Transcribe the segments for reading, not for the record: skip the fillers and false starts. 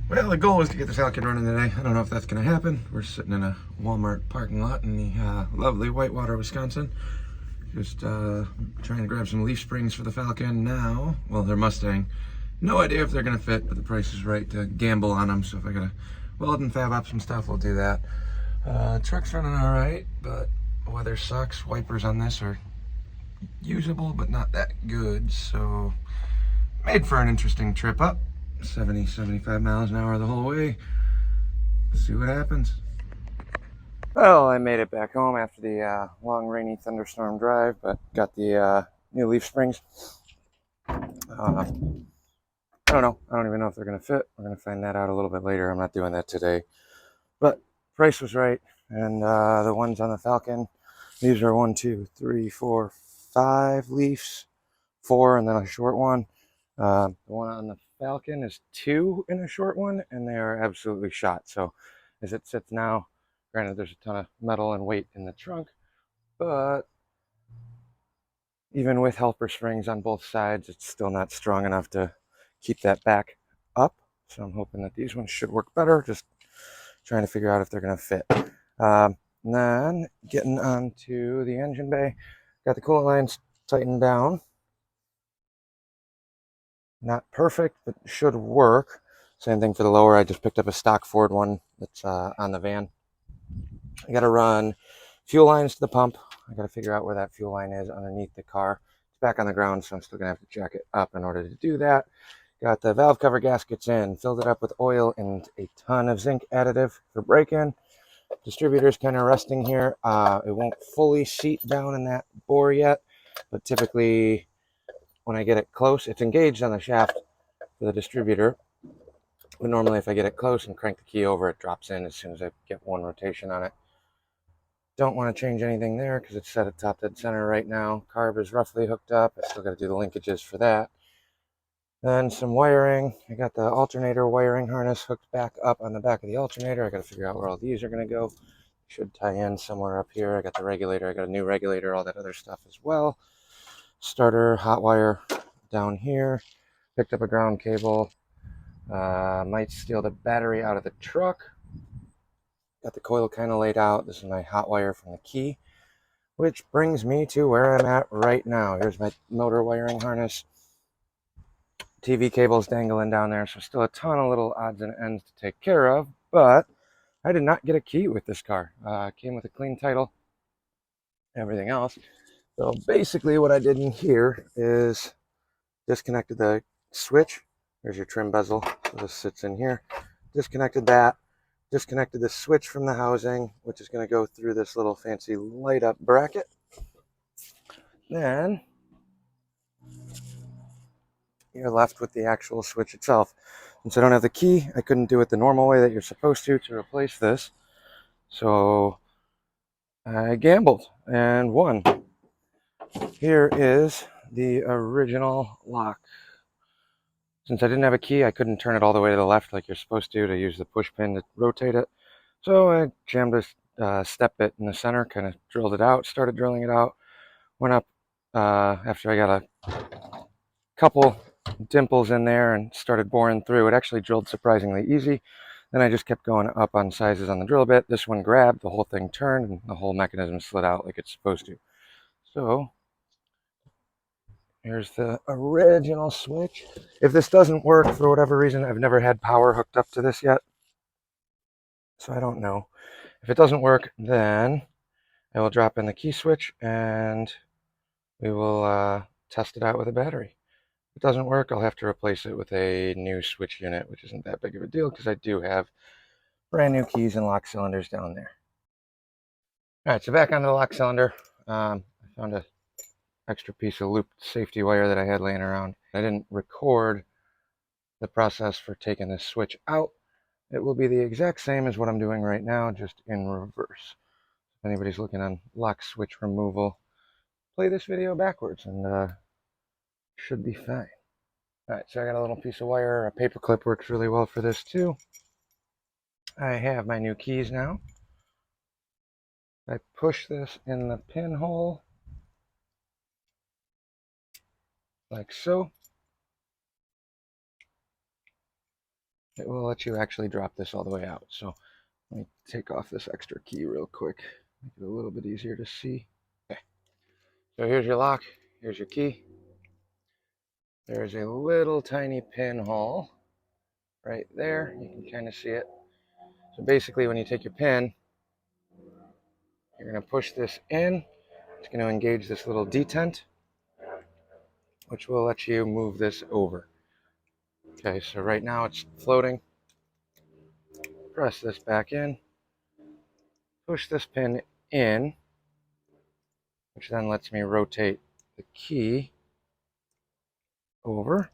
Well, the goal was to get the Falcon running today. I don't know if that's going to happen. We're sitting in a Walmart parking lot in the lovely Whitewater, Wisconsin. Just trying to grab some leaf springs for the Falcon now. Well, they're Mustang. No idea if they're going to fit, but the price is right to gamble on them. So if I got to weld and fab up some stuff, we'll do that. Truck's running all right, but weather sucks. Wipers on this are usable, but not that good. So made for an interesting trip up. 70, 75 miles an hour the whole way. See what happens. Well, I made it back home after the long rainy thunderstorm drive, but got the new leaf springs. I don't know. I don't even know if they're going to fit. We're going to find that out a little bit later. I'm not doing that today. But price was right. And the ones on the Falcon, these are 1, 2, 3, 4, 5 leaves. 4 and then a short one. The one on the Falcon is 2 in a short one, and they are absolutely shot. So as it sits now, granted there's a ton of metal and weight in the trunk, but even with helper springs on both sides, it's still not strong enough to keep that back up. So I'm hoping that these ones should work better, just trying to figure out if they're going to fit. And then getting onto the engine bay, got the coolant lines tightened down. Not perfect, but should work. Same thing for the lower. I just picked up a stock Ford one that's on the van. I got to run fuel lines to the pump. I got to figure out where that fuel line is underneath the car. It's back on the ground, so I'm still going to have to jack it up in order to do that. Got the valve cover gaskets in, filled it up with oil and a ton of zinc additive for break-in. Distributor's kind of resting here. It won't fully seat down in that bore yet, but typically when I get it close, it's engaged on the shaft for the distributor. But normally if I get it close and crank the key over, it drops in as soon as I get one rotation on it. Don't want to change anything there because it's set at top dead center right now. Carb is roughly hooked up. I still got to do the linkages for that. Then some wiring. I got the alternator wiring harness hooked back up on the back of the alternator. I got to figure out where all these are going to go. Should tie in somewhere up here. I got the regulator. I got a new regulator, all that other stuff as well. Starter, hot wire down here. Picked up a ground cable. Might steal the battery out of the truck. Got the coil kind of laid out. This is my hot wire from the key, which brings me to where I'm at right now. Here's my motor wiring harness. TV cables dangling down there, so still a ton of little odds and ends to take care of, but I did not get a key with this car. Came with a clean title, everything else. So basically what I did in here is disconnected the switch. There's your trim bezel, so this sits in here. Disconnected that. Disconnected the switch from the housing, which is going to go through this little fancy light up bracket. Then you're left with the actual switch itself. Since I don't have the key, I couldn't do it the normal way that you're supposed to replace this. So I gambled and won. Here is the original lock. Since I didn't have a key, I couldn't turn it all the way to the left like you're supposed to use the push pin to rotate it. So I jammed a step bit in the center, kind of drilled it out, started drilling it out, went up after I got a couple dimples in there and started boring through. It actually drilled surprisingly easy. Then I just kept going up on sizes on the drill bit. This one grabbed, the whole thing turned, and the whole mechanism slid out like it's supposed to. So here's the original switch. If this doesn't work for whatever reason, I've never had power hooked up to this yet, so I don't know. If it doesn't work, then I will drop in the key switch and we will test it out with a battery. If it doesn't work, I'll have to replace it with a new switch unit, which isn't that big of a deal because I do have brand new keys and lock cylinders down there. All right, so back onto the lock cylinder. I found a extra piece of looped safety wire that I had laying around. I didn't record the process for taking this switch out. It will be the exact same as what I'm doing right now, just in reverse. If anybody's looking on lock switch removal, play this video backwards and should be fine. All right, so I got a little piece of wire. A paper clip works really well for this too. I have my new keys now. I push this in the pinhole like so. it will let you actually drop this all the way out. So let me take off this extra key real quick, make it a little bit easier to see. Okay, so here's your lock, here's your key. There's a little tiny pinhole right there. You can kind of see it. So basically when you take your pin, you're going to push this in. It's going to engage this little detent, which will let you move this over. Okay, so right now it's floating. Press this back in. Push this pin in, which then lets me rotate the key over,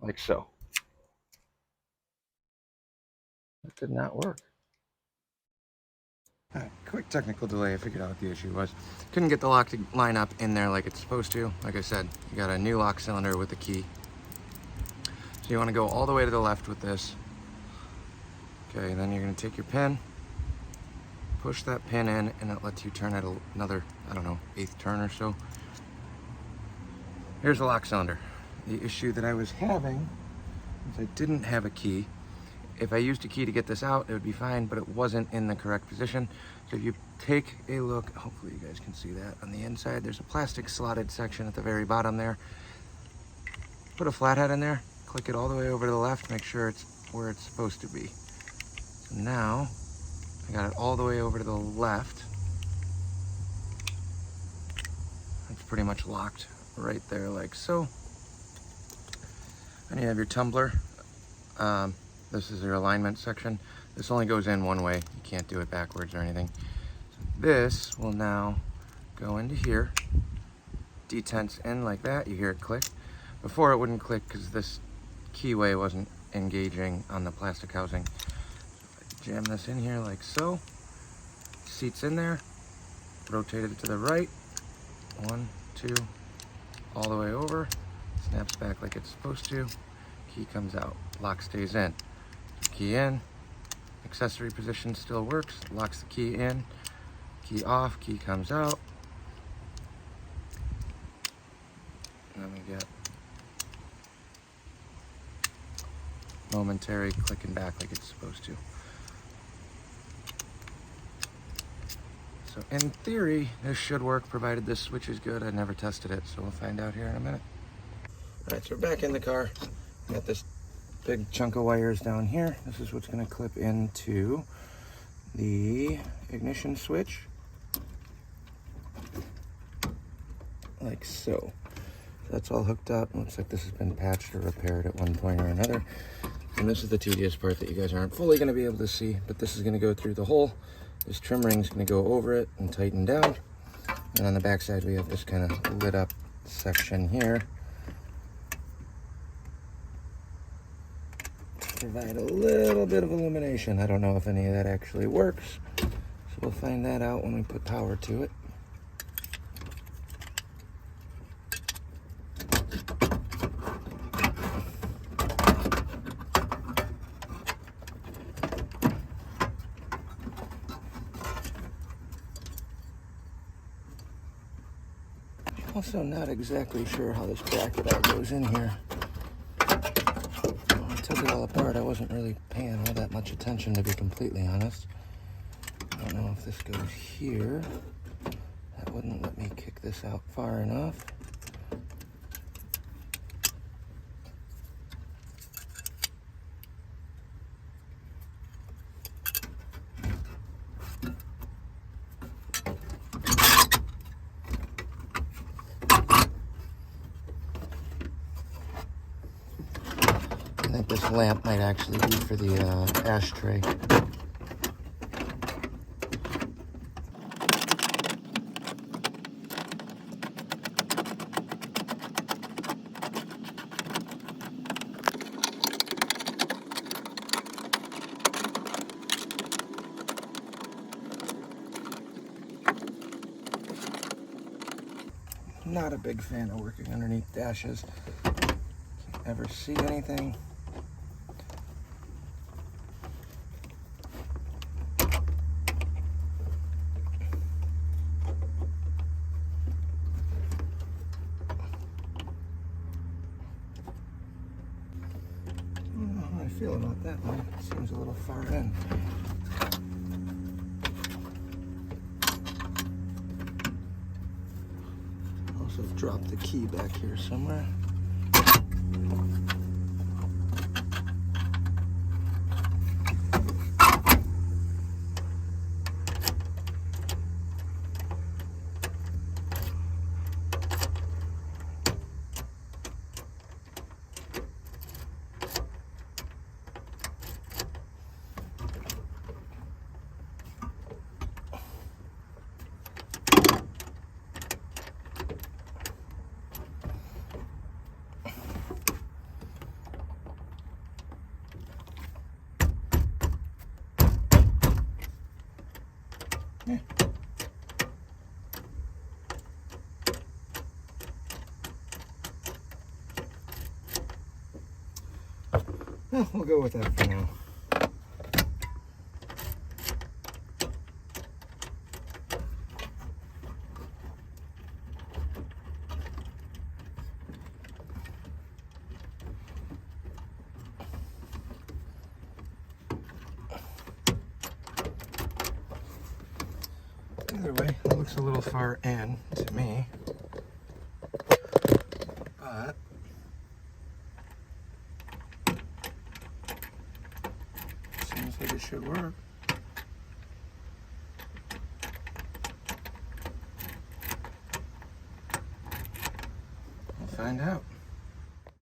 like so. That did not work. Right, quick technical delay. I figured out what the issue was. Couldn't get the lock to line up in there like it's supposed to. Like I said, you got a new lock cylinder with the key. So you want to go all the way to the left with this. Okay, then you're going to take your pin, push that pin in, and it lets you turn it another, I don't know, 8th turn or so. Here's the lock cylinder. The issue that I was having is I didn't have a key. If I used a key to get this out, it would be fine, but it wasn't in the correct position. So if you take a look, hopefully you guys can see that, on the inside, there's a plastic slotted section at the very bottom there. Put a flathead in there, click it all the way over to the left, make sure it's where it's supposed to be. So now, I got it all the way over to the left. It's pretty much locked right there like so. And you have your tumbler. This is your alignment section. This only goes in one way. You can't do it backwards or anything. So this will now go into here. Detents in like that. You hear it click. Before it wouldn't click because this keyway wasn't engaging on the plastic housing. So jam this in here like so. Seats in there. Rotate it to the right. 1, 2, all the way over. Snaps back like it's supposed to. Key comes out. Lock stays in. Key in. Accessory position still works. Locks the key in. Key off. Key comes out. And then we get momentary clicking back like it's supposed to. So in theory, this should work provided this switch is good. I never tested it, so we'll find out here in a minute. All right, so we're back in the car. Got this big chunk of wires down here. This is what's going to clip into the ignition switch, like so. That's all hooked up. Looks like this has been patched or repaired at one point or another. And this is the tedious part that you guys aren't fully going to be able to see, but this is going to go through the hole. This trim ring is going to go over it and tighten down. And on the back side, we have this kind of lit up section here. Provide a little bit of illumination. I don't know if any of that actually works, so we'll find that out when we put power to it. I'm also not exactly sure how this bracket all goes in here. Took it all apart, I wasn't really paying all that much attention, to be completely honest. I don't know if this goes here. That wouldn't let me kick this out far enough. I think this lamp might actually be for the ashtray. Not a big fan of working underneath dashes. Can't ever see anything. feel about that one? It seems a little far in. Also dropped the key back here somewhere. Yeah. Well, we'll go with that for now. Either way, it looks a little far in to me, but seems like it should work. We'll find out.